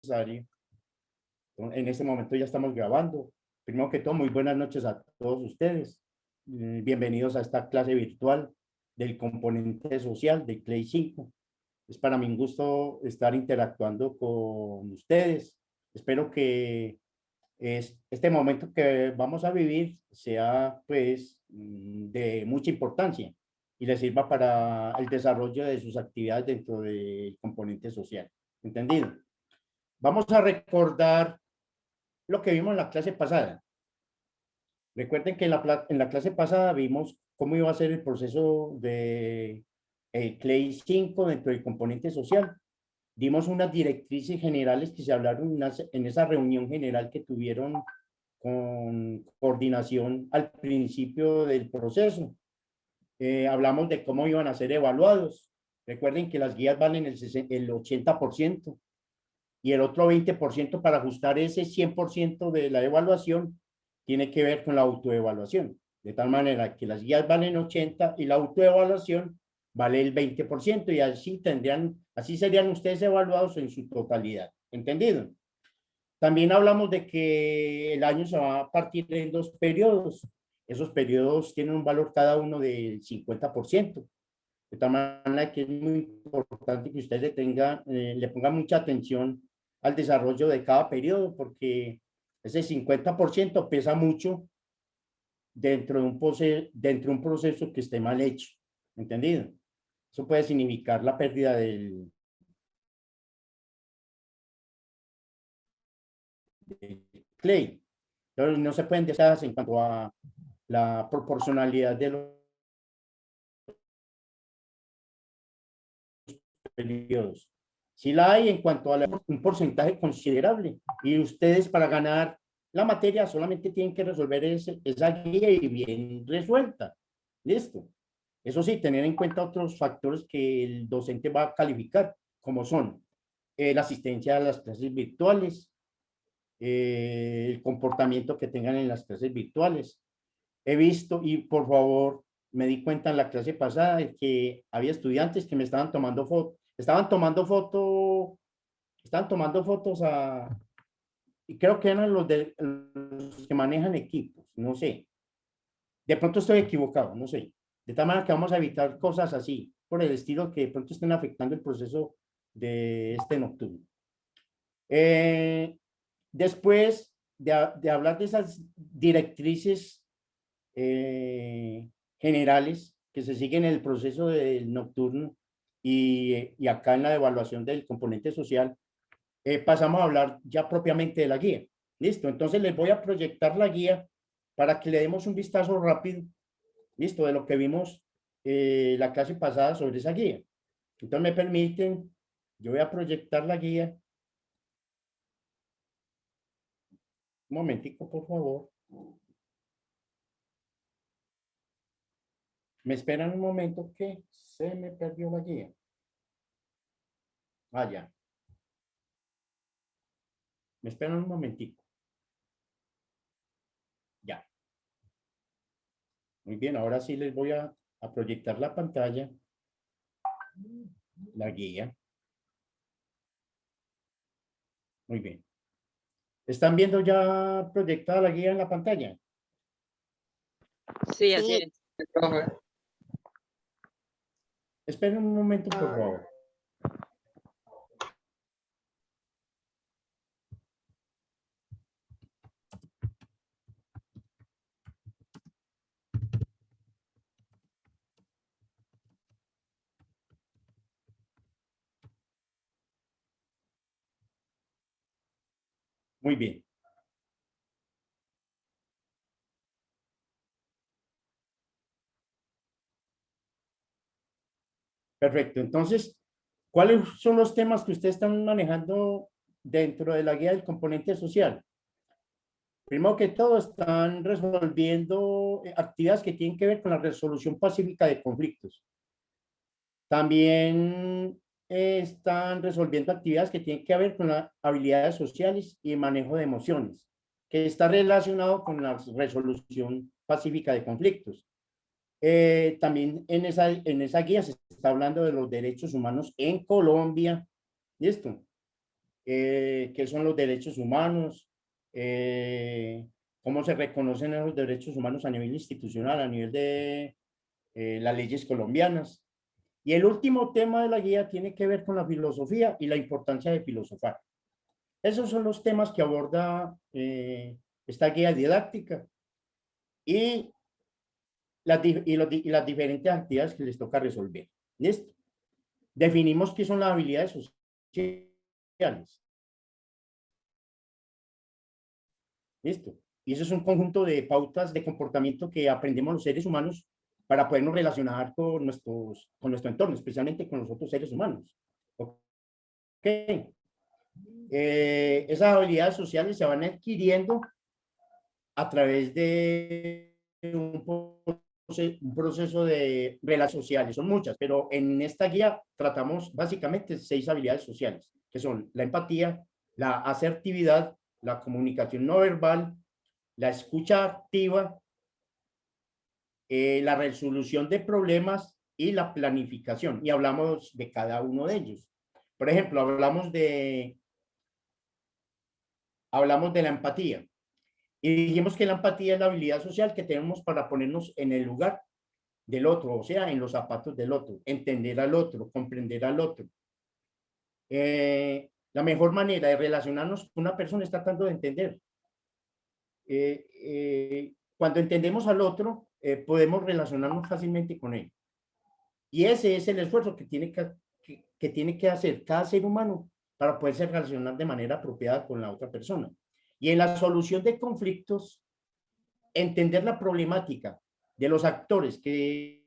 necesario. En este momento ya estamos grabando. Primero que todo, muy buenas noches a todos ustedes. Bienvenidos a esta clase virtual del componente social de CLEI 5. Es para mí un gusto estar interactuando con ustedes. Espero que este momento que vamos a vivir sea pues de mucha importancia y les sirva para el desarrollo de sus actividades dentro del componente social. ¿Entendido? Vamos a recordar lo que vimos en la clase pasada. Recuerden que en la clase pasada vimos cómo iba a ser el proceso de CLEI 5 dentro del componente social. Dimos unas directrices generales que se hablaron en esa reunión general que tuvieron con coordinación al principio del proceso. Hablamos de cómo iban a ser evaluados. Recuerden que las guías valen el 80% y el otro 20% para ajustar ese 100% de la evaluación tiene que ver con la autoevaluación. De tal manera que las guías valen 80 y la autoevaluación vale el 20% y así serían ustedes evaluados en su totalidad. ¿Entendido? También hablamos de que el año se va a partir en 2 periodos. Esos periodos tienen un valor cada uno del 50%. De tal manera que es muy importante que ustedes le pongan mucha atención al desarrollo de cada periodo, porque ese 50% pesa mucho dentro de un proceso que esté mal hecho. ¿Entendido? Eso puede significar la pérdida del CLEI. Entonces, no se pueden deshacer en cuanto a la proporcionalidad de los periodos. Sí la hay en cuanto a un porcentaje considerable y ustedes para ganar la materia solamente tienen que resolver esa guía y bien resuelta. Listo. Eso sí, tener en cuenta otros factores que el docente va a calificar, como son la asistencia a las clases virtuales, el comportamiento que tengan en las clases virtuales. He visto, y por favor, me di cuenta en la clase pasada de que había estudiantes que me estaban tomando fotos, estaban tomando fotos y creo que eran los que manejan equipos, no sé. De pronto estoy equivocado, no sé. De tal manera que vamos a evitar cosas así, por el estilo que de pronto estén afectando el proceso de este nocturno. Después de hablar de esas directrices generales que se siguen en el proceso del nocturno y acá en la evaluación del componente social, pasamos a hablar ya propiamente de la guía. Listo, entonces les voy a proyectar la guía para que le demos un vistazo rápido, listo, de lo que vimos la clase pasada sobre esa guía. Entonces me permiten, yo voy a proyectar la guía. Un momentico, por favor. Me esperan un momento que se me perdió la guía. Ah, ya. Me esperan un momentico. Ya. Muy bien, ahora sí les voy a proyectar la pantalla, la guía. Muy bien. ¿Están viendo ya proyectada la guía en la pantalla? Sí, así es. Esperen un momento, por favor. Muy bien. Perfecto. Entonces, ¿cuáles son los temas que ustedes están manejando dentro de la guía del componente social? Primero que todo, están resolviendo actividades que tienen que ver con la resolución pacífica de conflictos. También están resolviendo actividades que tienen que ver con las habilidades sociales y manejo de emociones, que está relacionado con la resolución pacífica de conflictos. También en esa guía se está hablando de los derechos humanos en Colombia. ¿Listo? qué son los derechos humanos, eh, cómo se reconocen los derechos humanos a nivel institucional, a nivel de las leyes colombianas. Y el último tema de la guía tiene que ver con la filosofía y la importancia de filosofar. Esos son los temas que aborda esta guía didáctica y y las diferentes actividades que les toca resolver. ¿Listo? Definimos qué son las habilidades sociales. ¿Listo? Y eso es un conjunto de pautas de comportamiento que aprendemos los seres humanos para podernos relacionar con nuestro entorno, especialmente con los otros seres humanos. ¿Ok? Esas habilidades sociales se van adquiriendo a través de un proceso de relaciones sociales. Son muchas, pero en esta guía tratamos básicamente 6 habilidades sociales, que son la empatía, la asertividad, la comunicación no verbal, la escucha activa, la resolución de problemas y la planificación. Y hablamos de cada uno de ellos. Por ejemplo, hablamos de la empatía. Y dijimos que la empatía es la habilidad social que tenemos para ponernos en el lugar del otro, o sea, en los zapatos del otro, entender al otro, comprender al otro. La mejor manera de relacionarnos con una persona es tratando de entender. Cuando entendemos al otro, podemos relacionarnos fácilmente con él. Y ese es el esfuerzo que tiene que hacer cada ser humano para poderse relacionar de manera apropiada con la otra persona. Y en la solución de conflictos, entender la problemática de los actores que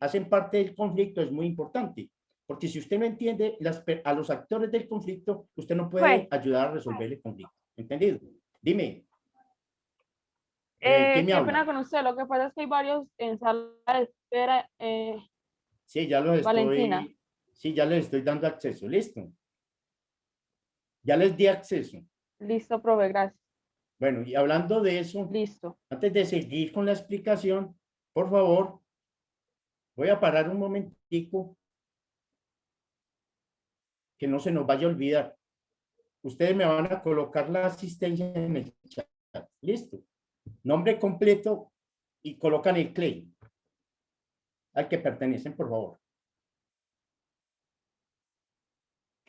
hacen parte del conflicto es muy importante, porque si usted no entiende a los actores del conflicto, usted no puede Pues, ayudar a resolver el conflicto. ¿Entendido? Dime, ¿quién me qué pena habla? con usted. Lo que pasa es que hay varios en sala de espera. Sí, Valentina, sí, ya les estoy dando acceso. Listo. Ya les di acceso. listo, profe, gracias. Bueno, y hablando de eso, Listo. antes de seguir con la explicación, por favor, voy a parar un momentico que no se nos vaya a olvidar. Ustedes me van a colocar la asistencia en el chat. Listo. Nombre completo y colocan el claim al que pertenecen, por favor.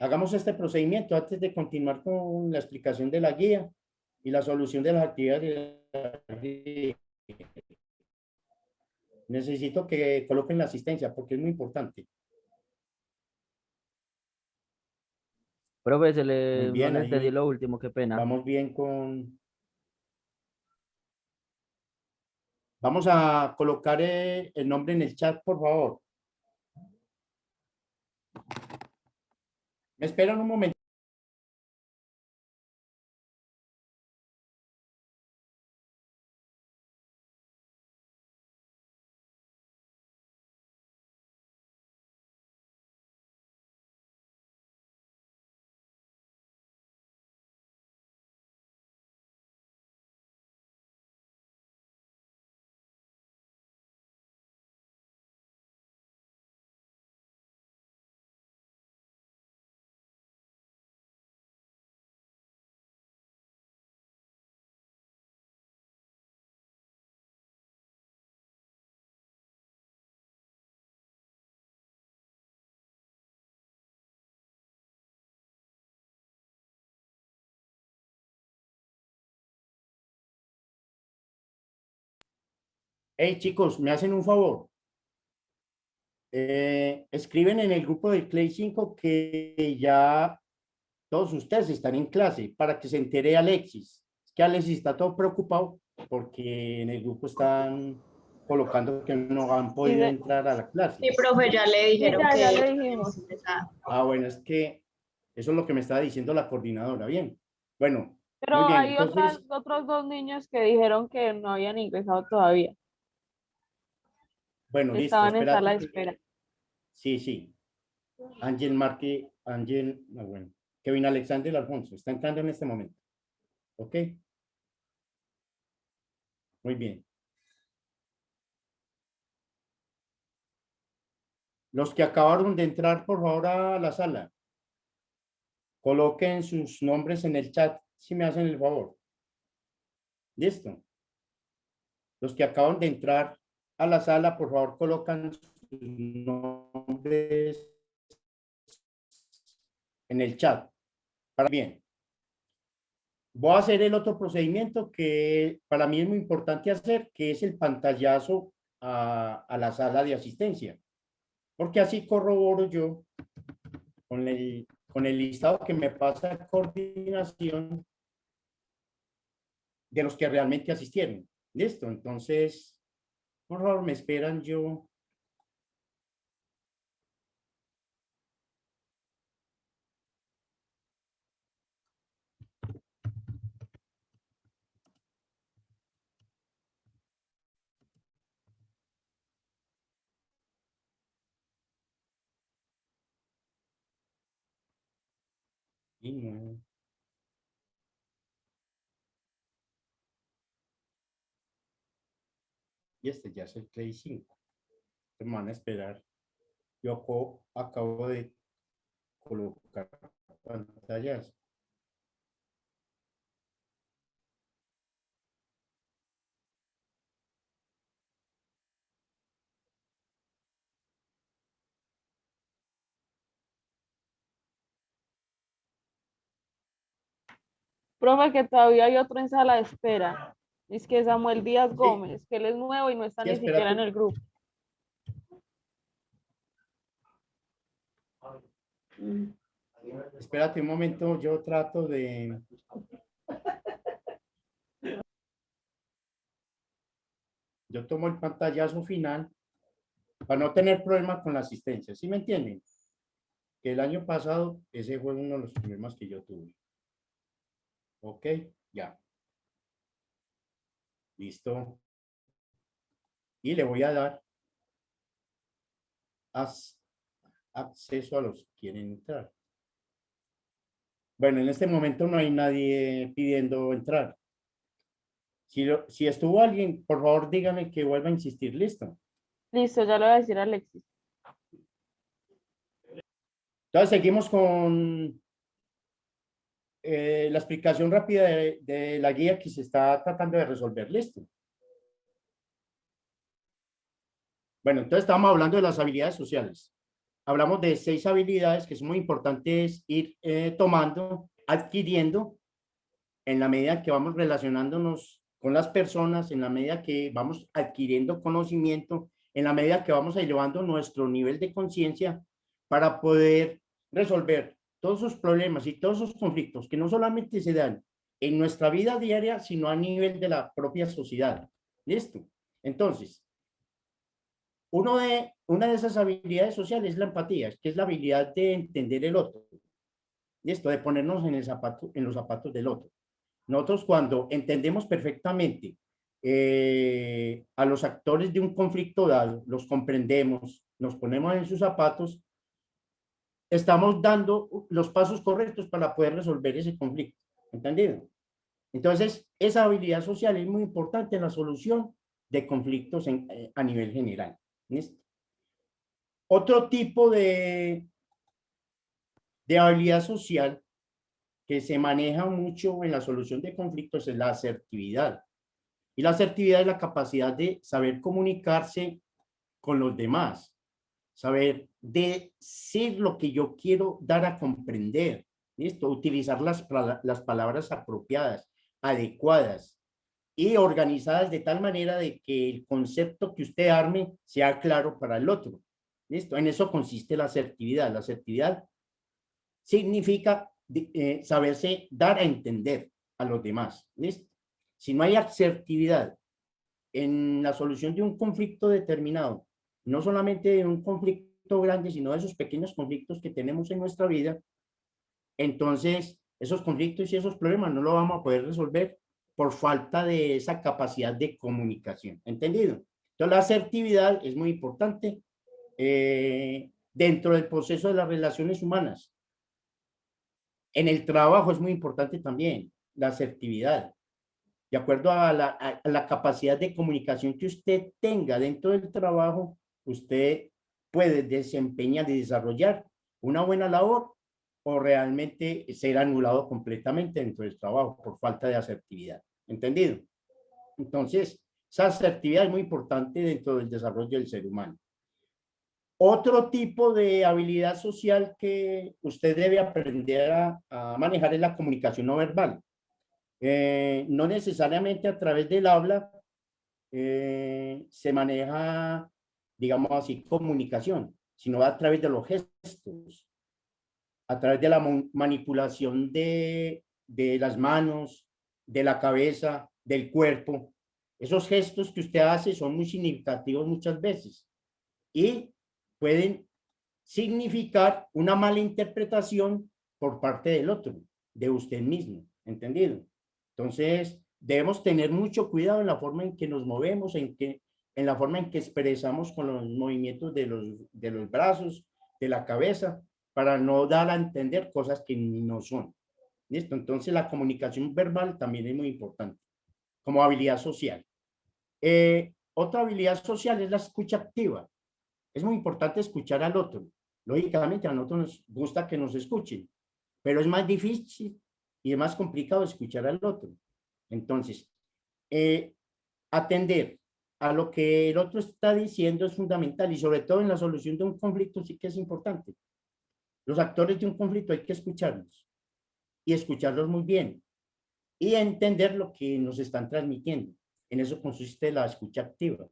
Hagamos este procedimiento antes de continuar con la explicación de la guía y la solución de las actividades. Necesito que coloquen la asistencia porque es muy importante. Profe, Muy no bien, le entendí ahí lo último, qué pena. vamos bien con... Vamos a colocar el nombre en el chat, por favor. Me esperan un momento. Hey, chicos, me hacen un favor. Escriben en el grupo del Clay 5 que ya todos ustedes están en clase para que se entere Alexis. Es que Alexis está todo preocupado porque en el grupo están colocando que no han Y podido entrar a la clase. Sí, profe, ya le sí, dijeron ya que le podemos dijimos. empezar. Ah, bueno, es que eso es lo que me estaba diciendo la coordinadora. Bien. Bueno, Pero muy bien. hay Entonces, otros dos niños que dijeron que no habían ingresado todavía, bueno, que listo. estaban en sala Espérate de que... espera. Sí, sí. Ángel Marque, Ángel, ah, bueno. Kevin Alexander Alfonso. Está entrando en este momento. ¿Ok? Muy bien. Los que acabaron de entrar, por favor, a la sala. coloquen sus nombres en el chat, si me hacen el favor. Listo. Los que acaban de entrar a la sala, por favor, colocan sus nombres en el chat. Para bien. Voy a hacer el otro procedimiento que para mí es muy importante hacer, que es el pantallazo a la sala de asistencia, porque así corroboro yo con el listado que me pasa de coordinación de los que realmente asistieron. Listo, entonces, por favor, me esperan yo. Y no. Y este ya es el Play 5. Me van a esperar. Yo acabo de colocar pantallas. Profe, que todavía hay otro en sala de espera. Es que Samuel Díaz Sí, Gómez, que él es nuevo y no está sí, ni siquiera en espérate. el grupo. Mm. Espérate un momento, yo trato de... Yo tomo el pantallazo final para no tener problemas con la asistencia. ¿Sí me entienden? Que el año pasado ese fue uno de los problemas que yo tuve. Ok, ya. Listo. Y le voy a dar acceso a los que quieren entrar. Bueno, en este momento no hay nadie pidiendo entrar. Si estuvo alguien, por favor díganme que vuelva a insistir. Listo. Listo, ya le voy a decir a Alexis. Entonces seguimos con la explicación rápida de la guía que se está tratando de resolver. Listo. Bueno, entonces estamos hablando de las habilidades sociales. Hablamos de 6 habilidades que son muy importantes ir tomando, adquiriendo en la medida que vamos relacionándonos con las personas, en la medida que vamos adquiriendo conocimiento, en la medida que vamos elevando nuestro nivel de conciencia para poder resolver todos esos problemas y todos esos conflictos que no solamente se dan en nuestra vida diaria, sino a nivel de la propia sociedad. ¿Listo? Entonces, una de esas habilidades sociales es la empatía, que es la habilidad de entender el otro. ¿Listo? De ponernos en los zapatos del otro. Nosotros cuando entendemos perfectamente a los actores de un conflicto dado, los comprendemos, nos ponemos en sus zapatos, estamos dando los pasos correctos para poder resolver ese conflicto. ¿Entendido? Entonces, esa habilidad social es muy importante en la solución de conflictos a nivel general. ¿Listo? Otro tipo de habilidad social que se maneja mucho en la solución de conflictos es la asertividad. Y la asertividad es la capacidad de saber comunicarse con los demás, saber decir lo que yo quiero dar a comprender, ¿listo? Utilizar las palabras apropiadas, adecuadas y organizadas de tal manera de que el concepto que usted arme sea claro para el otro, ¿listo? En eso consiste la asertividad. La asertividad significa saberse dar a entender a los demás, ¿listo? Si no hay asertividad en la solución de un conflicto determinado, no solamente de un conflicto grande, sino de esos pequeños conflictos que tenemos en nuestra vida, entonces esos conflictos y esos problemas no los vamos a poder resolver por falta de esa capacidad de comunicación. ¿Entendido? Entonces la asertividad es muy importante dentro del proceso de las relaciones humanas. En el trabajo es muy importante también la asertividad. De acuerdo a la capacidad de comunicación que usted tenga dentro del trabajo, usted puede desempeñar y desarrollar una buena labor o realmente ser anulado completamente dentro del trabajo por falta de asertividad. ¿Entendido? Entonces, esa asertividad es muy importante dentro del desarrollo del ser humano. Otro tipo de habilidad social que usted debe aprender a manejar es la comunicación no verbal. No necesariamente a través del habla se maneja, digamos así, comunicación, sino a través de los gestos, a través de la manipulación de las manos, de la cabeza, del cuerpo. Esos gestos que usted hace son muy significativos muchas veces y pueden significar una mala interpretación por parte del otro, de usted mismo, ¿entendido? Entonces, debemos tener mucho cuidado en la forma en que nos movemos, en la forma en que expresamos con los movimientos de los brazos, de la cabeza, para no dar a entender cosas que no son. ¿Listo? Entonces, la comunicación verbal también es muy importante como habilidad social. Otra habilidad social es la escucha activa. Es muy importante escuchar al otro. Lógicamente, a nosotros nos gusta que nos escuchen, pero es más difícil y es más complicado escuchar al otro. Entonces, eh, atender a lo que el otro está diciendo es fundamental y sobre todo en la solución de un conflicto sí que es importante. Los actores de un conflicto hay que escucharlos y escucharlos muy bien y entender lo que nos están transmitiendo. En eso consiste la escucha activa.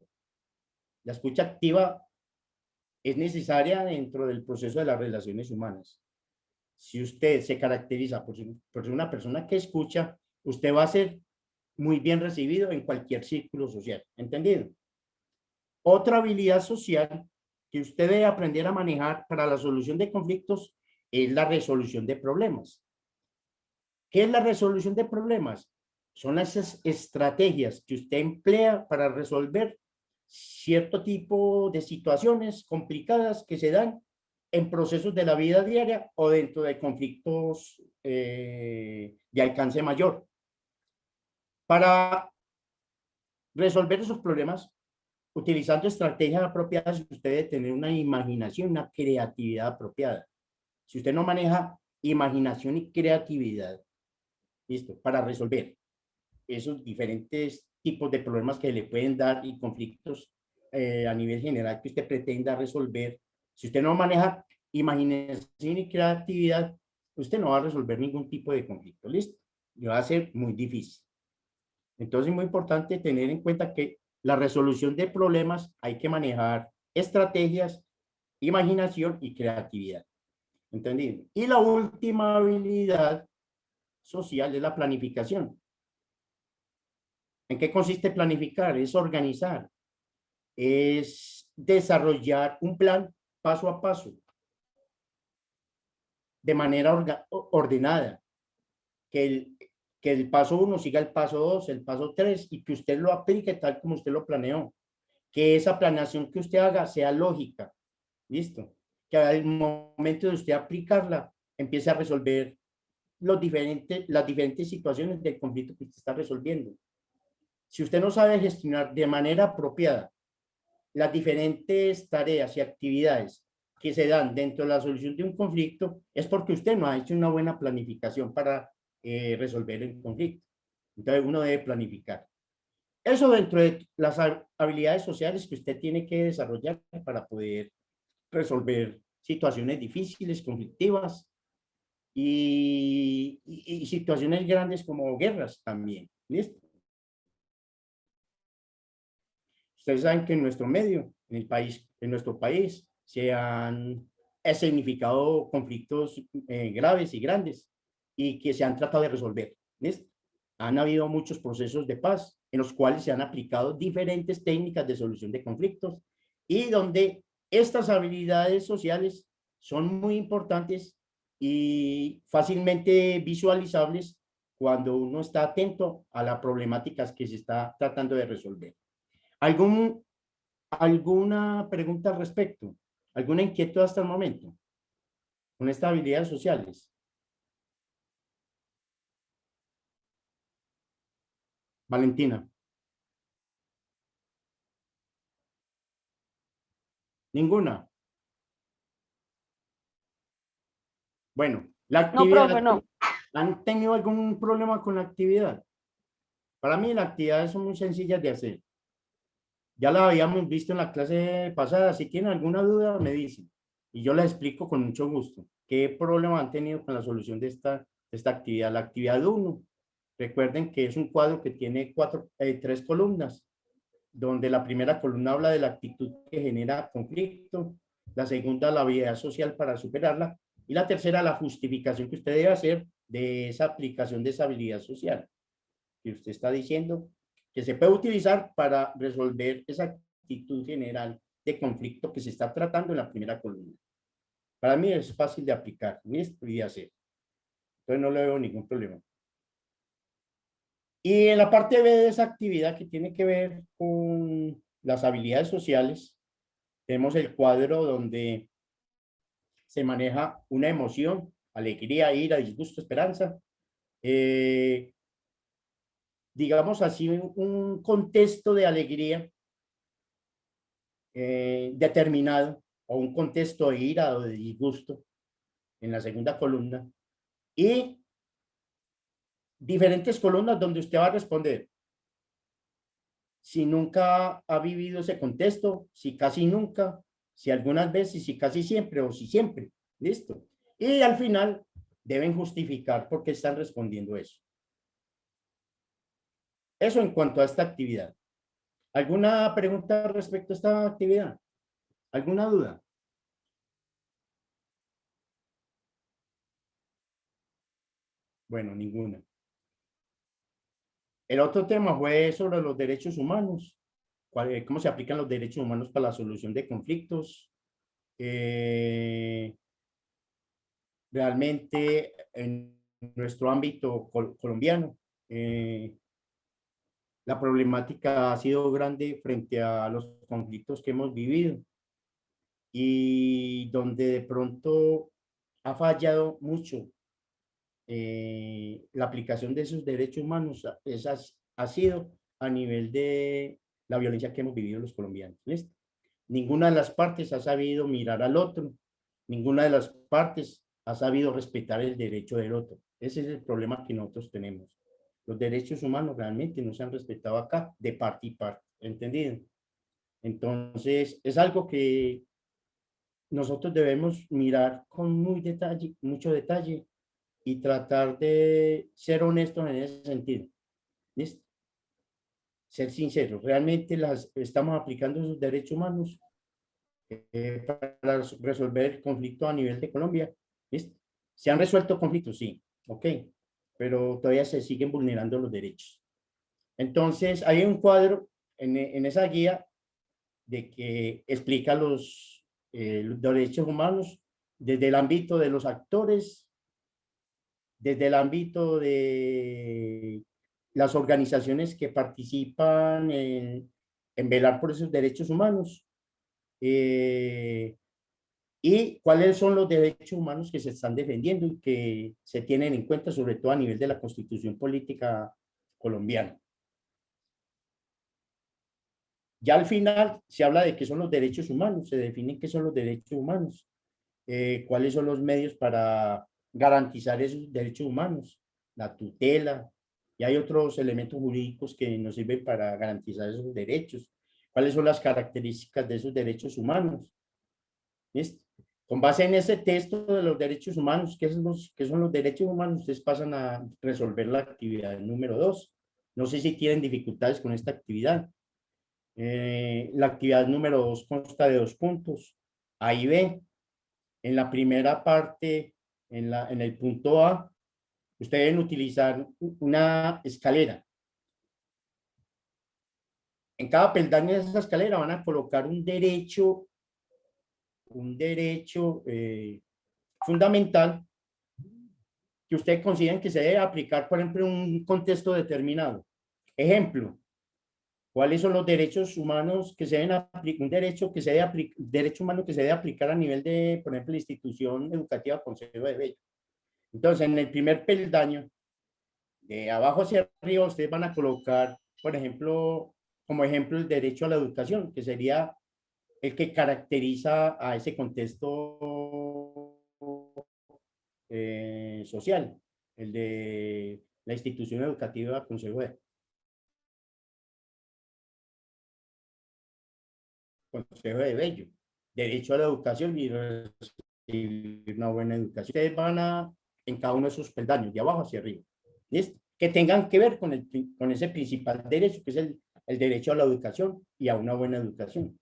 La escucha activa es necesaria dentro del proceso de las relaciones humanas. Si usted se caracteriza por ser una persona que escucha, usted va a ser muy bien recibido en cualquier círculo social. ¿Entendido? Otra habilidad social que usted debe aprender a manejar para la solución de conflictos es la resolución de problemas. ¿Qué es la resolución de problemas? Son esas estrategias que usted emplea para resolver cierto tipo de situaciones complicadas que se dan en procesos de la vida diaria o dentro de conflictos de alcance mayor. Para resolver esos problemas, utilizando estrategias apropiadas, usted debe tener una imaginación, una creatividad apropiada. Si usted no maneja imaginación y creatividad, listo, para resolver esos diferentes tipos de problemas que le pueden dar y conflictos a nivel general que usted pretenda resolver. Si usted no maneja imaginación y creatividad, usted no va a resolver ningún tipo de conflicto, ¿listo? Y va a ser muy difícil. Entonces es muy importante tener en cuenta que la resolución de problemas hay que manejar estrategias, imaginación y creatividad. ¿Entendido? Y la última habilidad social es la planificación. ¿En qué consiste planificar? Es organizar, es desarrollar un plan paso a paso, de manera ordenada, que que el paso 1 siga el paso 2, el paso 3 y que usted lo aplique tal como usted lo planeó. Que esa planeación que usted haga sea lógica, ¿listo? Que al momento de usted aplicarla, empiece a resolver las diferentes situaciones del conflicto que usted está resolviendo. Si usted no sabe gestionar de manera apropiada las diferentes tareas y actividades que se dan dentro de la solución de un conflicto, es porque usted no ha hecho una buena planificación para resolver el conflicto. Entonces uno debe planificar. Eso dentro de las habilidades sociales que usted tiene que desarrollar para poder resolver situaciones difíciles, conflictivas y situaciones grandes como guerras también. ¿Listo? Ustedes saben que en nuestro medio, en el país, en nuestro país, se han significado conflictos graves y grandes y que se han tratado de resolver. ¿Listo? Han habido muchos procesos de paz en los cuales se han aplicado diferentes técnicas de solución de conflictos y donde estas habilidades sociales son muy importantes y fácilmente visualizables cuando uno está atento a las problemáticas que se está tratando de resolver. ¿Algún, ¿Alguna pregunta al respecto? ¿Alguna inquietud hasta el momento con estas habilidades sociales? Valentina, ninguna. Bueno, La No, profe, actividad, no. ¿han tenido algún problema con la actividad? Para mí, las actividades son muy sencillas de hacer. Ya la habíamos visto en la clase pasada. Si tienen alguna duda, me dicen. Y yo les explico con mucho gusto qué problema han tenido con la solución de esta actividad. La actividad uno, recuerden que es un cuadro que tiene tres columnas, donde la primera columna habla de la actitud que genera conflicto, la segunda la habilidad social para superarla y la tercera la justificación que usted debe hacer de esa aplicación de esa habilidad social que usted está diciendo que se puede utilizar para resolver esa actitud general de conflicto que se está tratando en la primera columna. Para mí es fácil de aplicar y de hacer. Entonces no le veo ningún problema. Y en la parte B de esa actividad que tiene que ver con las habilidades sociales, tenemos el cuadro donde se maneja una emoción, alegría, ira, disgusto, esperanza. Digamos así, un contexto de alegría determinado o un contexto de ira o de disgusto en la segunda columna y diferentes columnas donde usted va a responder si nunca ha vivido ese contexto, si casi nunca, si algunas veces, si casi siempre o si siempre. Listo. Y al final deben justificar por qué están respondiendo eso. Eso en cuanto a esta actividad. ¿Alguna pregunta respecto a esta actividad? ¿Alguna duda? Bueno, ninguna. El otro tema fue sobre los derechos humanos, cómo se aplican los derechos humanos para la solución de conflictos. Realmente en nuestro ámbito colombiano, la problemática ha sido grande frente a los conflictos que hemos vivido y donde de pronto ha fallado mucho la aplicación de esos derechos humanos. Esas ha sido a nivel de la violencia que hemos vivido los colombianos. ¿Listo? Ninguna de las partes ha sabido mirar al otro, ninguna de las partes ha sabido respetar el derecho del otro. Ese es el problema que nosotros tenemos. Los derechos humanos realmente no se han respetado acá de parte y parte, ¿entendido? Entonces, es algo que nosotros debemos mirar con mucho detalle y tratar de ser honestos en ese sentido. ¿Listo? Ser sinceros. ¿Realmente estamos aplicando esos derechos humanos para resolver el conflicto a nivel de Colombia? ¿Listo? ¿Se han resuelto conflictos? Sí. Ok. Pero todavía se siguen vulnerando los derechos. Entonces, hay un cuadro en esa guía de que explica los derechos humanos desde el ámbito de los actores, desde el ámbito de las organizaciones que participan en velar por esos derechos humanos y cuáles son los derechos humanos que se están defendiendo y que se tienen en cuenta, sobre todo a nivel de la Constitución Política colombiana. Ya al final se habla de qué son los derechos humanos, se definen qué son los derechos humanos, cuáles son los medios para garantizar esos derechos humanos, la tutela, y hay otros elementos jurídicos que nos sirven para garantizar esos derechos, cuáles son las características de esos derechos humanos. ¿Listo? Con base en ese texto de los derechos humanos, qué son los derechos humanos? Ustedes pasan a resolver la actividad número 2. No sé si tienen dificultades con esta actividad. La actividad número 2 consta de 2 puntos, A y B. En la primera parte, en el punto A, ustedes deben utilizar una escalera. En cada peldaño de esa escalera van a colocar un derecho fundamental que ustedes consideren que se debe aplicar, por ejemplo, en un contexto determinado. Ejemplo, ¿cuáles son los derechos humanos que se deben aplicar? Un derecho que se debe derecho humano que se debe aplicar a nivel de, por ejemplo, la institución educativa Consejo de Bello. Entonces, en el primer peldaño, de abajo hacia arriba, ustedes van a colocar, por ejemplo, como ejemplo, el derecho a la educación, que sería el que caracteriza a ese contexto social, el de la institución educativa Consejo de Bello, derecho a la educación y recibir una buena educación. Ustedes van a, en cada uno de sus peldaños, de abajo hacia arriba, ¿listo? Que tengan que ver con ese principal derecho, que es el derecho a la educación y a una buena educación.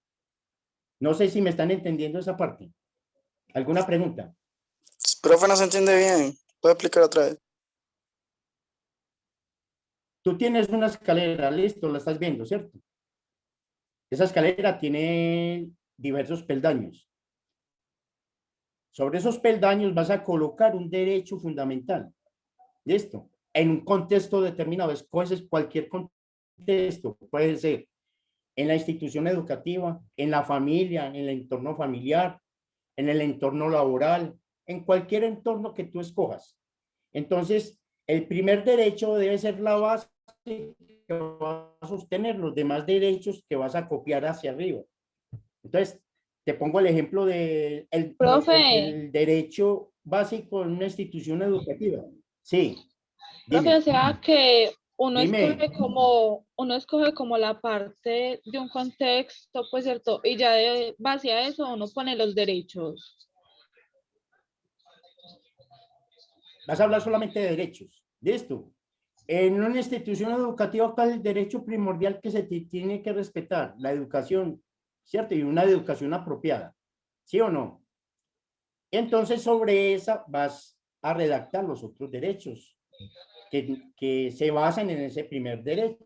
No sé si me están entendiendo esa parte. ¿Alguna pregunta? Profe, no se entiende bien. ¿Puede explicar otra vez? Tú tienes una escalera, listo, la estás viendo, ¿cierto? Esa escalera tiene diversos peldaños. Sobre esos peldaños vas a colocar un derecho fundamental. ¿Listo? En un contexto determinado. Escoges cualquier contexto. Puede ser en la institución educativa, en la familia, en el entorno familiar, en el entorno laboral, en cualquier entorno que tú escojas. Entonces, el primer derecho debe ser la base que va a sostener los demás derechos que vas a copiar hacia arriba. Entonces, te pongo el ejemplo de Profe, el derecho básico en una institución educativa. Sí, profe, dime, o sea que dime. uno escoge como la parte de un contexto, pues cierto, y ya de base a eso uno pone los derechos. Vas a hablar solamente de derechos. Listo. En una institución educativa, ¿cuál es el derecho primordial que se tiene que respetar? La educación, ¿cierto? Y una educación apropiada. ¿Sí o no? Entonces, sobre esa vas a redactar los otros derechos que se basan en ese primer derecho.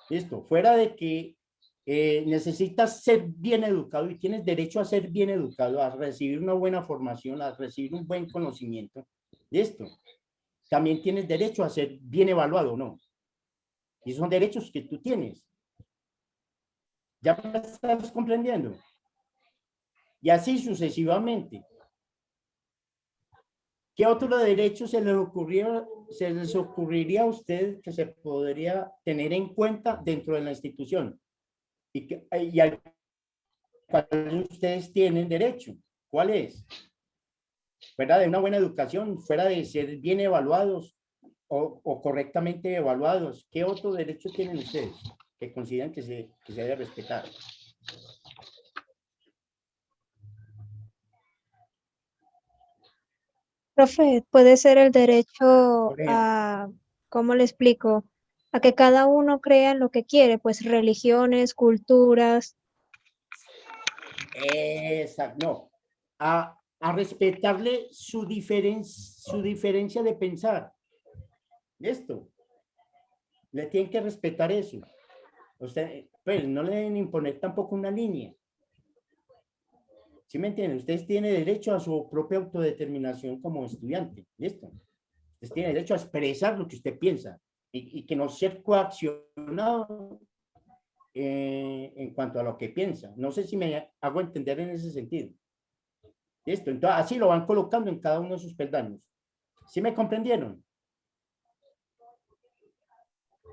Listo. Fuera de que necesitas ser bien educado y tienes derecho a ser bien educado, a recibir una buena formación, a recibir un buen conocimiento. Listo. También tienes derecho a ser bien evaluado, ¿no? Y son derechos que tú tienes. ¿Ya me estás comprendiendo? Y así sucesivamente. ¿Qué otro derecho se les ocurriría a usted que se podría tener en cuenta dentro de la institución? Y al cual ustedes tienen derecho. ¿Cuál es? Fuera de una buena educación, fuera de ser bien evaluados o correctamente evaluados, ¿qué otro derecho tienen ustedes que consideran que se debe respetar? Profe, puede ser el derecho Por ejemplo, a, ¿cómo le explico? A que cada uno crea en lo que quiere, pues religiones, culturas. no, a respetarle su diferencia de pensar. Esto, le tienen que respetar eso. Usted, pues no le deben imponer tampoco una línea. ¿Sí me entienden? Ustedes tienen derecho a su propia autodeterminación como estudiante. ¿Listo? Ustedes tienen derecho a expresar lo que usted piensa y que no ser coaccionado en cuanto a lo que piensa. No sé si me hago entender en ese sentido. ¿Listo? Entonces, así lo van colocando en cada uno de sus peldaños. ¿Sí me comprendieron?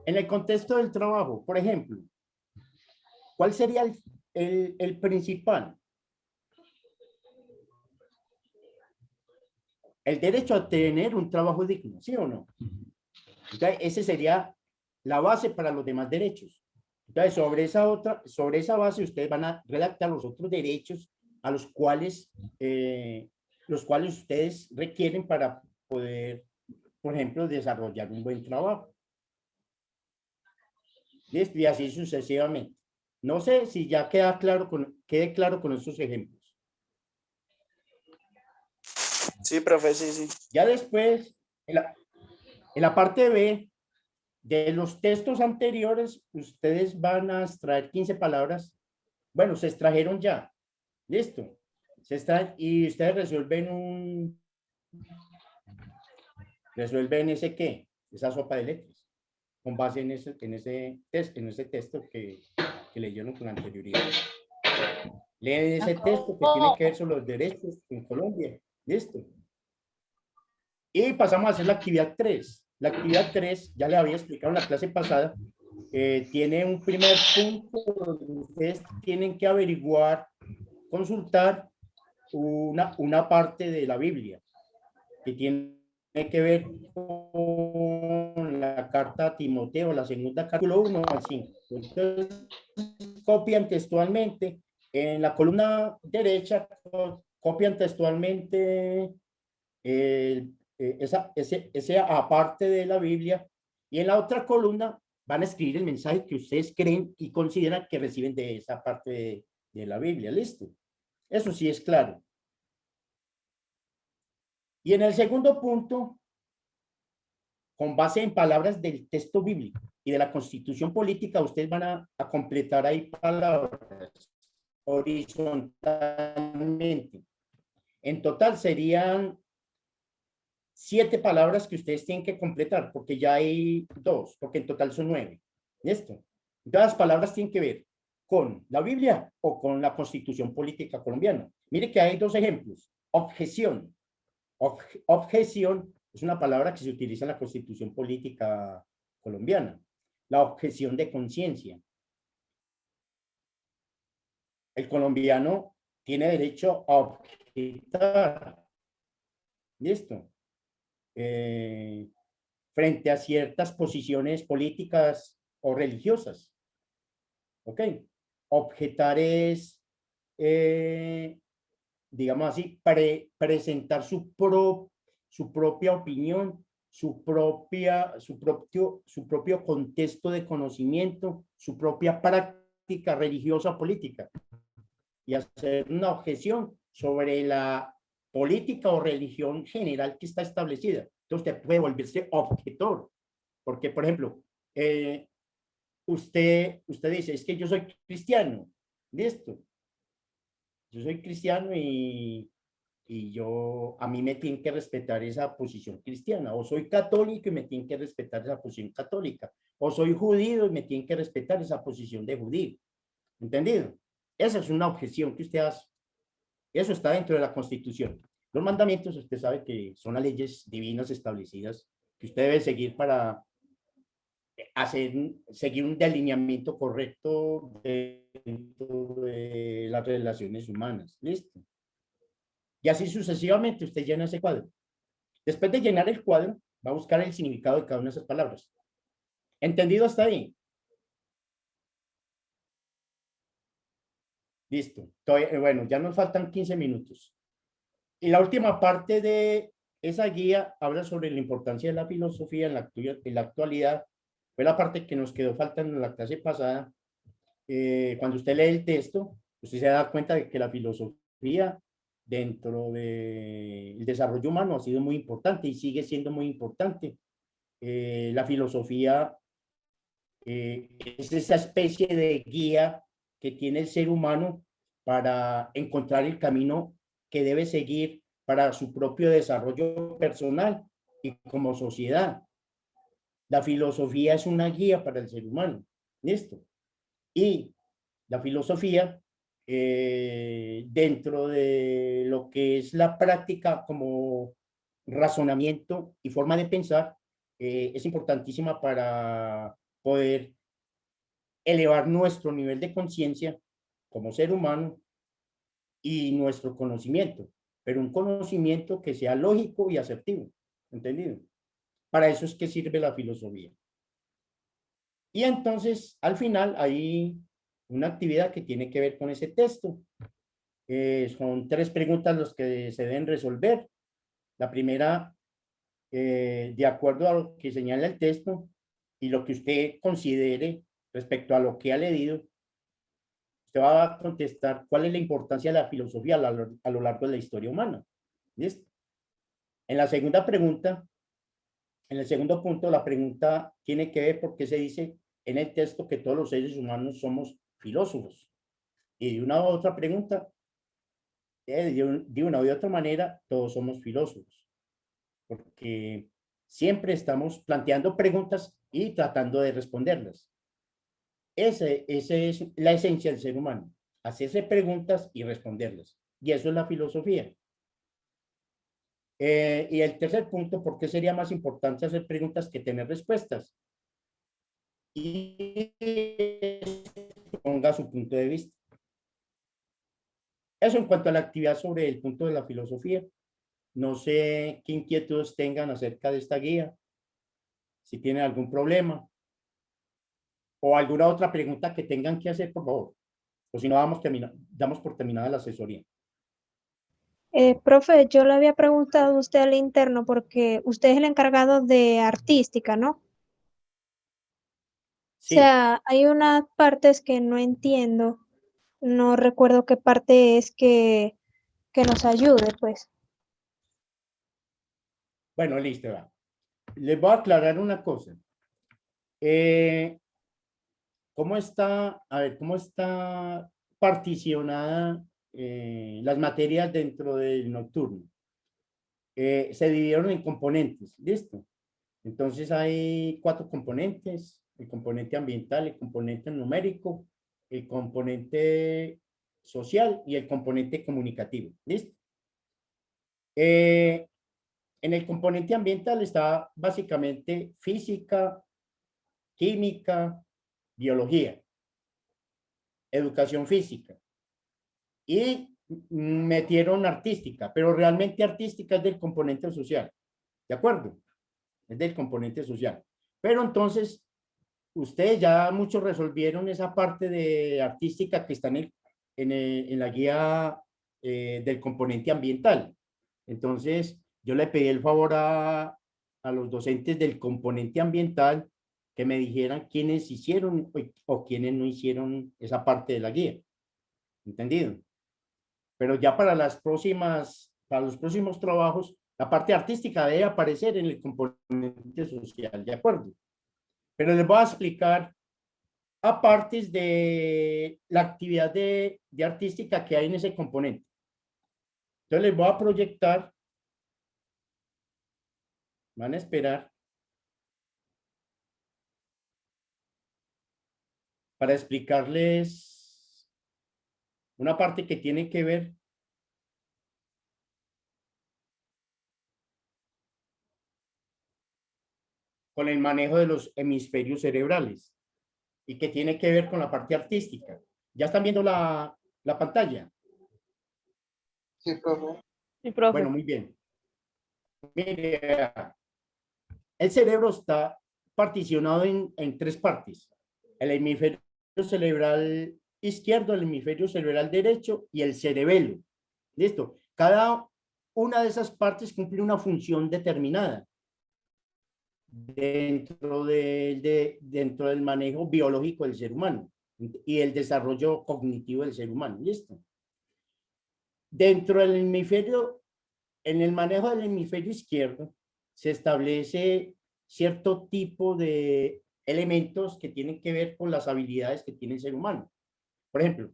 En el contexto del trabajo, por ejemplo, ¿cuál sería el principal? El derecho a tener un trabajo digno, ¿sí o no? Entonces, ese sería la base para los demás derechos. Entonces, sobre esa base, ustedes van a redactar los otros derechos a los cuales ustedes requieren para poder, por ejemplo, desarrollar un buen trabajo. ¿Listo? Y así sucesivamente. No sé si ya quede claro con estos ejemplos. Sí, profe, sí, sí. Ya después, en la parte B de los textos anteriores, ustedes van a extraer 15 palabras. Bueno, se extrajeron ya. Listo. Se extraen y ustedes resuelven ese qué, esa sopa de letras, con base en ese texto que leyeron con anterioridad. Leen ese texto que tiene que ver sobre los derechos en Colombia. Listo. Y pasamos a hacer la actividad 3. La actividad 3, ya le había explicado en la clase pasada, tiene un primer punto donde ustedes tienen que averiguar, consultar una parte de la Biblia. que tiene que ver con la carta a Timoteo, la segunda capítulo 1 al 5. Entonces, copian textualmente en la columna derecha, copian textualmente ese aparte de la Biblia, y en la otra columna van a escribir el mensaje que ustedes creen y consideran que reciben de esa parte de la Biblia. ¿Listo? Eso sí es claro. Y en el segundo punto, con base en palabras del texto bíblico y de la Constitución política, ustedes van a completar ahí palabras horizontalmente. En total serían 7 palabras que ustedes tienen que completar, porque ya hay 2, porque en total son 9. ¿Listo? Todas las palabras tienen que ver con la Biblia o con la Constitución política colombiana. Mire que hay 2 ejemplos. Objeción. Objeción es una palabra que se utiliza en la Constitución política colombiana. La objeción de conciencia. El colombiano tiene derecho a objetar. ¿Listo? Frente a ciertas posiciones políticas o religiosas. ¿Ok? Objetar es, digamos así, presentar su propia opinión, su propio contexto de conocimiento, su propia práctica religiosa política, y hacer una objeción sobre la política o religión general que está establecida. Entonces usted puede volverse objetor, porque, por ejemplo, usted dice, es que yo soy cristiano, listo, yo soy cristiano y a mí me tienen que respetar esa posición cristiana, o soy católico y me tienen que respetar esa posición católica, o soy judío y me tienen que respetar esa posición de judío. ¿Entendido? Esa es una objeción que usted hace. Eso está dentro de la Constitución. Los mandamientos, usted sabe que son las leyes divinas establecidas que usted debe seguir para seguir un delineamiento correcto dentro de las relaciones humanas. ¿Listo? Y así sucesivamente usted llena ese cuadro. Después de llenar el cuadro, va a buscar el significado de cada una de esas palabras. ¿Entendido hasta ahí? Listo. Bueno, ya nos faltan 15 minutos. Y la última parte de esa guía habla sobre la importancia de la filosofía en la actualidad. Fue la parte que nos quedó faltando en la clase pasada. Cuando usted lee el texto, usted se da cuenta de que la filosofía dentro del desarrollo humano ha sido muy importante y sigue siendo muy importante. La filosofía es esa especie de guía que tiene el ser humano para encontrar el camino que debe seguir para su propio desarrollo personal y como sociedad. La filosofía es una guía para el ser humano. ¿Listo? Y la filosofía, dentro de lo que es la práctica como razonamiento y forma de pensar, es importantísima para poder elevar nuestro nivel de conciencia como ser humano y nuestro conocimiento, pero un conocimiento que sea lógico y asertivo. ¿Entendido? Para eso es que sirve la filosofía. Y entonces, al final, hay una actividad que tiene que ver con ese texto. Son 3 preguntas las que se deben resolver. La primera, de acuerdo a lo que señala el texto y lo que usted considere respecto a lo que ha leído, usted va a contestar cuál es la importancia de la filosofía a lo largo de la historia humana. ¿Listo? En la segunda pregunta, en el segundo punto, la pregunta tiene que ver por qué se dice en el texto que todos los seres humanos somos filósofos. Y de una u otra pregunta, de una u otra manera, todos somos filósofos. Porque siempre estamos planteando preguntas y tratando de responderlas. Esa es la esencia del ser humano, hacerse preguntas y responderlas. Y eso es la filosofía. Y el tercer punto, ¿por qué sería más importante hacer preguntas que tener respuestas? Y ponga su punto de vista. Eso en cuanto a la actividad sobre el punto de la filosofía. No sé qué inquietudes tengan acerca de esta guía, si tienen algún problema o alguna otra pregunta que tengan que hacer, por favor. O si no, damos por terminada la asesoría. Profe, yo le había preguntado a usted al interno porque usted es el encargado de artística, ¿no? O Sí, sea, hay unas partes que no entiendo, no recuerdo qué parte es que nos ayude, pues. bueno, listo. Va. Les voy a aclarar una cosa. Eh, ¿Cómo está, a ver, cómo está particionada las materias dentro del nocturno? Se dividieron en componentes, ¿listo? Entonces hay 4 componentes: el componente ambiental, el componente numérico, el componente social y el componente comunicativo, ¿listo? Eh, en el componente ambiental está básicamente física, química, biología, educación física y metieron artística, pero realmente artística es del componente social, ¿de acuerdo? Es del componente social. Pero entonces, ustedes ya muchos resolvieron esa parte de artística que está en la guía del componente ambiental. Entonces, yo le pedí el favor a los docentes del componente ambiental que me dijeran quiénes hicieron o quiénes no hicieron esa parte de la guía. ¿Entendido? Pero ya para los próximos trabajos, la parte artística debe aparecer en el componente social, ¿de acuerdo? Pero les voy a explicar aparte de la actividad de artística que hay en ese componente. Entonces les voy a proyectar, van a esperar para explicarles una parte que tiene que ver con el manejo de los hemisferios cerebrales y que tiene que ver con la parte artística. ¿Ya están viendo la pantalla? Sí, profe. Sí, profe. Bueno, muy bien. Mire, el cerebro está particionado en 3 partes: el hemisferio cerebral izquierdo, el hemisferio cerebral derecho y el cerebelo. ¿Listo? Cada una de esas partes cumple una función determinada dentro del manejo biológico del ser humano y el desarrollo cognitivo del ser humano. ¿Listo? Dentro del hemisferio, en el manejo del hemisferio izquierdo, se establece cierto tipo de elementos que tienen que ver con las habilidades que tiene el ser humano. Por ejemplo,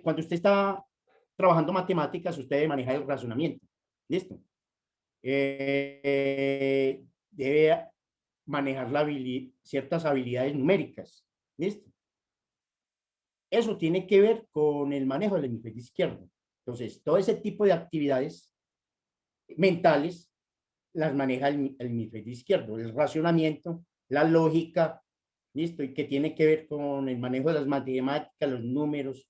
cuando usted está trabajando matemáticas, usted debe manejar el razonamiento. ¿Listo? Debe manejar ciertas habilidades numéricas. ¿Listo? Eso tiene que ver con el manejo del hemisferio izquierdo. Entonces, todo ese tipo de actividades mentales las maneja el hemisferio izquierdo: el racionamiento, la lógica, listo, y que tiene que ver con el manejo de las matemáticas, los números,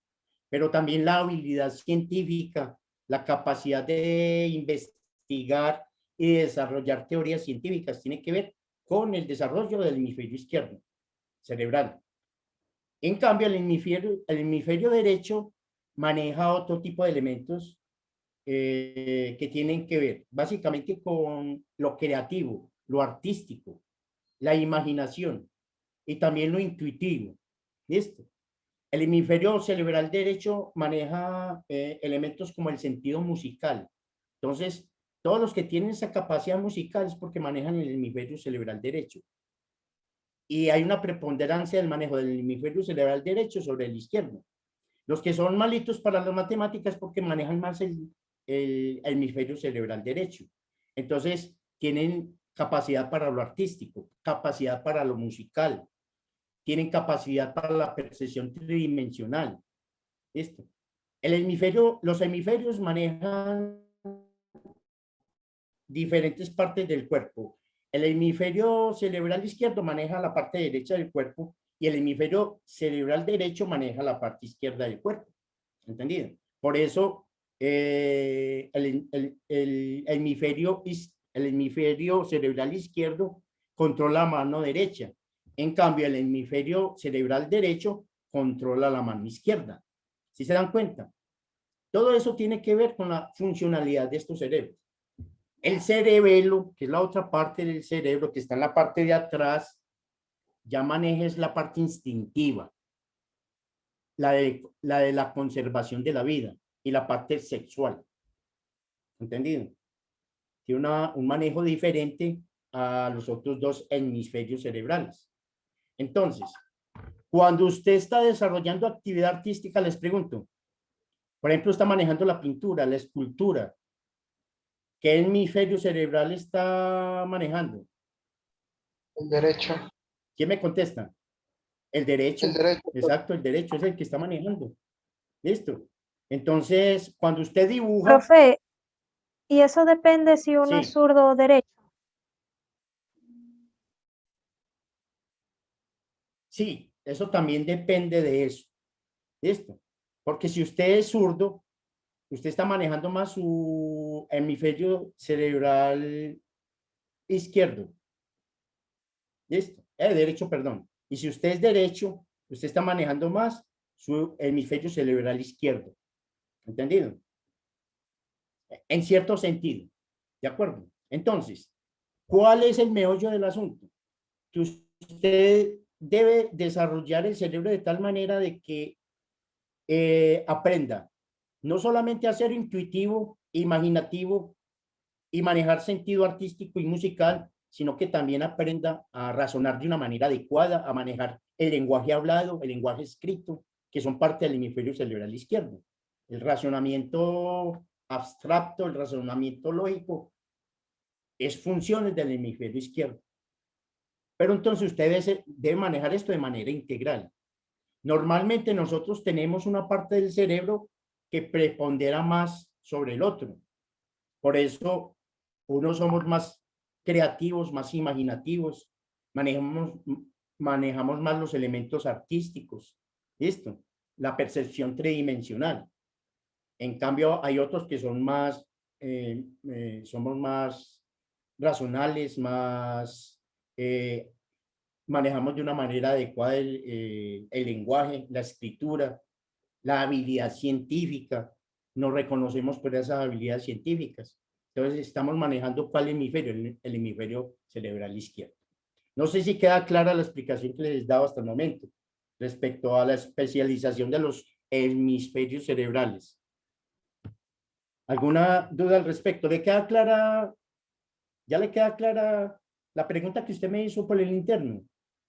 pero también la habilidad científica, la capacidad de investigar y desarrollar teorías científicas, tiene que ver con el desarrollo del hemisferio izquierdo cerebral. En cambio, el hemisferio derecho maneja otro tipo de elementos que tienen que ver básicamente con lo creativo, lo artístico, la imaginación y también lo intuitivo. ¿Listo? El hemisferio cerebral derecho maneja elementos como el sentido musical. Entonces, todos los que tienen esa capacidad musical es porque manejan el hemisferio cerebral derecho. Y hay una preponderancia del manejo del hemisferio cerebral derecho sobre el izquierdo. Los que son malitos para las matemáticas porque manejan más el hemisferio cerebral derecho. Entonces, tienen capacidad para lo artístico, capacidad para lo musical, tienen capacidad para la percepción tridimensional. ¿Listo? Los hemisferios manejan diferentes partes del cuerpo. El hemisferio cerebral izquierdo maneja la parte derecha del cuerpo y el hemisferio cerebral derecho maneja la parte izquierda del cuerpo. ¿Entendido? Por eso el hemisferio cerebral izquierdo controla la mano derecha. En cambio, el hemisferio cerebral derecho controla la mano izquierda. ¿Sí se dan cuenta? Todo eso tiene que ver con la funcionalidad de estos cerebros. El cerebelo, que es la otra parte del cerebro, que está en la parte de atrás, ya maneja es la parte instintiva, la de la conservación de la vida y la parte sexual. ¿Entendido? Tiene un manejo diferente a los otros dos hemisferios cerebrales. Entonces, cuando usted está desarrollando actividad artística, les pregunto, por ejemplo, está manejando la pintura, la escultura, ¿qué hemisferio cerebral está manejando? El derecho. ¿Quién me contesta? El derecho. El derecho. Exacto, el derecho es el que está manejando. ¿Listo? Entonces, cuando usted dibuja... Profe, ¿y eso depende si uno es Sí. zurdo o derecho? Sí, eso también depende de eso. ¿Listo? Porque si usted es zurdo, usted está manejando más su hemisferio cerebral izquierdo. ¿Listo? Derecho, perdón. Y si usted es derecho, usted está manejando más su hemisferio cerebral izquierdo. ¿Entendido? En cierto sentido. ¿De acuerdo? Entonces, ¿cuál es el meollo del asunto? Que usted debe desarrollar el cerebro de tal manera de que aprenda no solamente a ser intuitivo, imaginativo y manejar sentido artístico y musical, sino que también aprenda a razonar de una manera adecuada, a manejar el lenguaje hablado, el lenguaje escrito, que son parte del hemisferio cerebral izquierdo. El razonamiento abstracto, el razonamiento lógico, es funciones del hemisferio izquierdo. Pero entonces usted debe manejar esto de manera integral. Normalmente nosotros tenemos una parte del cerebro que prepondera más sobre el otro. Por eso, unos somos más creativos, más imaginativos, manejamos más los elementos artísticos. ¿Listo? La percepción tridimensional. En cambio, hay otros que son más, somos más razonales, más, manejamos de una manera adecuada el lenguaje, la escritura, la habilidad científica, nos reconocemos por esas habilidades científicas. Entonces, estamos manejando ¿cuál hemisferio? El hemisferio cerebral izquierdo. No sé si queda clara la explicación que les he dado hasta el momento respecto a la especialización de los hemisferios cerebrales. ¿Alguna duda al respecto? ¿Le queda clara? ¿Ya le queda clara la pregunta que usted me hizo por el interno?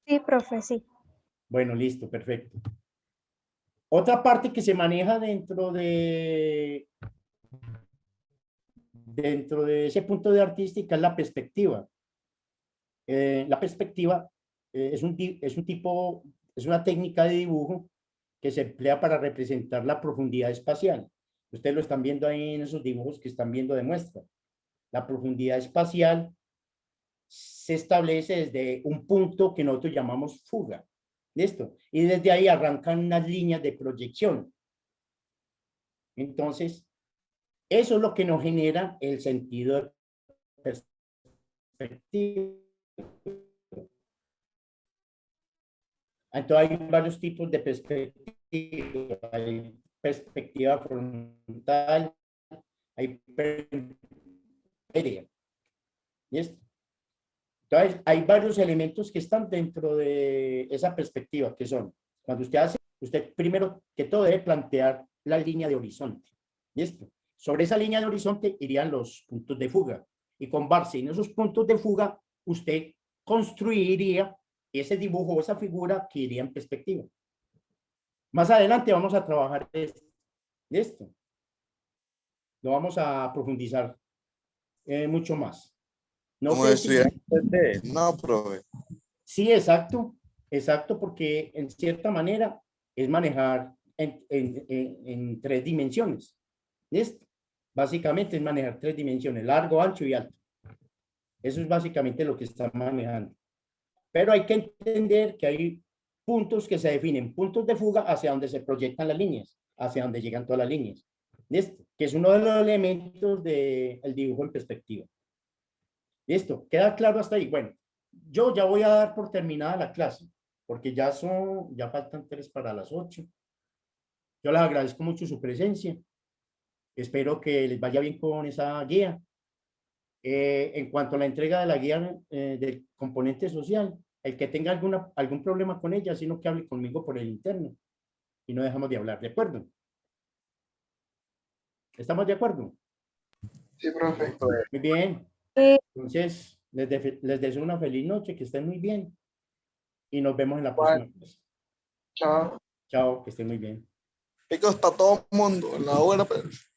Sí, profe, sí. Bueno, listo, perfecto. Otra parte que se maneja dentro de ese punto de artística es la perspectiva. La perspectiva es una técnica de dibujo que se emplea para representar la profundidad espacial. Ustedes lo están viendo ahí en esos dibujos que están viendo de muestra. La profundidad espacial se establece desde un punto que nosotros llamamos fuga. ¿Listo? Y desde ahí arrancan unas líneas de proyección. Entonces, eso es lo que nos genera el sentido de perspectiva. Entonces, hay varios tipos de perspectiva. Hay perspectiva frontal, hay aérea. ¿Listo? Entonces, hay varios elementos que están dentro de esa perspectiva, que son, cuando usted primero que todo debe plantear la línea de horizonte. ¿Listo? Sobre esa línea de horizonte irían los puntos de fuga. Y con base en esos puntos de fuga, usted construiría ese dibujo o esa figura que iría en perspectiva. Más adelante vamos a trabajar esto. ¿Listo? Lo vamos a profundizar mucho más. No Como sé estuviera si... en 3D. No, profe. Sí, exacto, exacto, porque en cierta manera es manejar en 3 dimensiones. ¿Listo? Básicamente es manejar 3 dimensiones, largo, ancho y alto. Eso es básicamente lo que está manejando. Pero hay que entender que hay puntos que se definen, puntos de fuga hacia donde se proyectan las líneas, hacia donde llegan todas las líneas. ¿Listo? Que es uno de los elementos del dibujo en perspectiva. ¿Listo? ¿Queda claro hasta ahí? Bueno, yo ya voy a dar por terminada la clase, porque ya faltan 3 para las 8. Yo les agradezco mucho su presencia. Espero que les vaya bien con esa guía. En cuanto a la entrega de la guía del componente social, el que tenga algún problema con ella, sino que hable conmigo por el interno y no dejamos de hablar, ¿de acuerdo? ¿Estamos de acuerdo? Sí, profe. Muy bien. Eh, Entonces, les deseo una feliz noche, que estén muy bien y nos vemos en la Igual. próxima clase. Chao. Chao, que estén muy bien. Picos para todo el mundo. En la hora, pues.